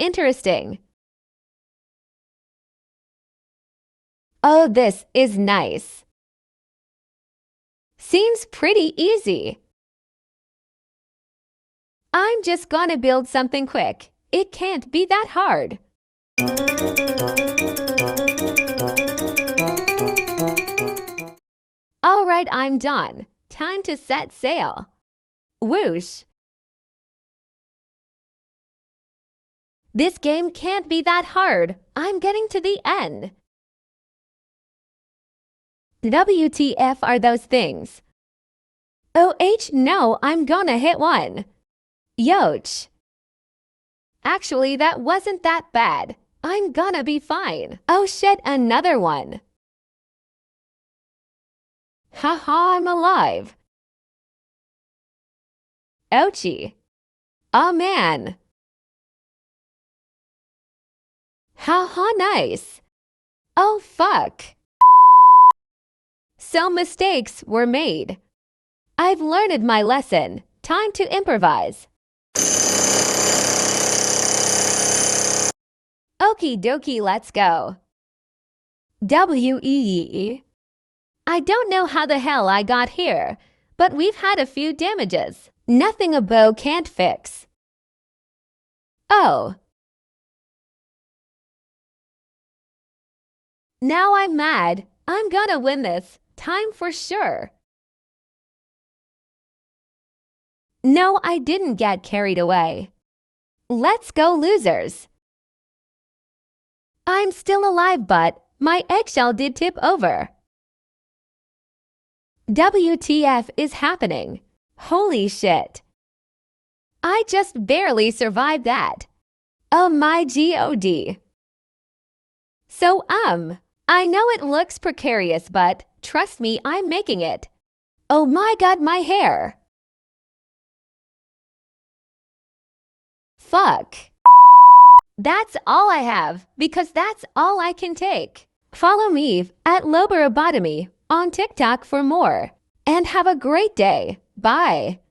interesting. Oh, this is nice. Seems pretty easy. I'm just gonna build something quick. It can't be that hard. All right, I'm done. Time to set sail. Whoosh! This game can't be that hard. I'm getting to the end. WTF are those things? OH no, I'm gonna hit one. Yoch. Actually, that wasn't that bad. I'm gonna be fine. Oh shit, another one. Haha, I'm alive. Ouchie. Oh man. Haha, nice. Oh fuck. So mistakes were made. I've learned my lesson. Time to improvise. Okie dokie, let's go. WEE. I don't know how the hell I got here, but we've had a few damages. Nothing a bow can't fix. Oh. Now I'm mad. I'm gonna win this. Time for sure. No, I didn't get carried away. Let's go, losers. I'm still alive, but my eggshell did tip over. WTF is happening? Holy shit. I just barely survived that. Oh my God. So, I know it looks precarious, but trust me, I'm making it. Oh my God, my hair. Fuck. That's all I have, because that's all I can take. Follow me at loborobotomy on TikTok for more. And have a great day. Bye.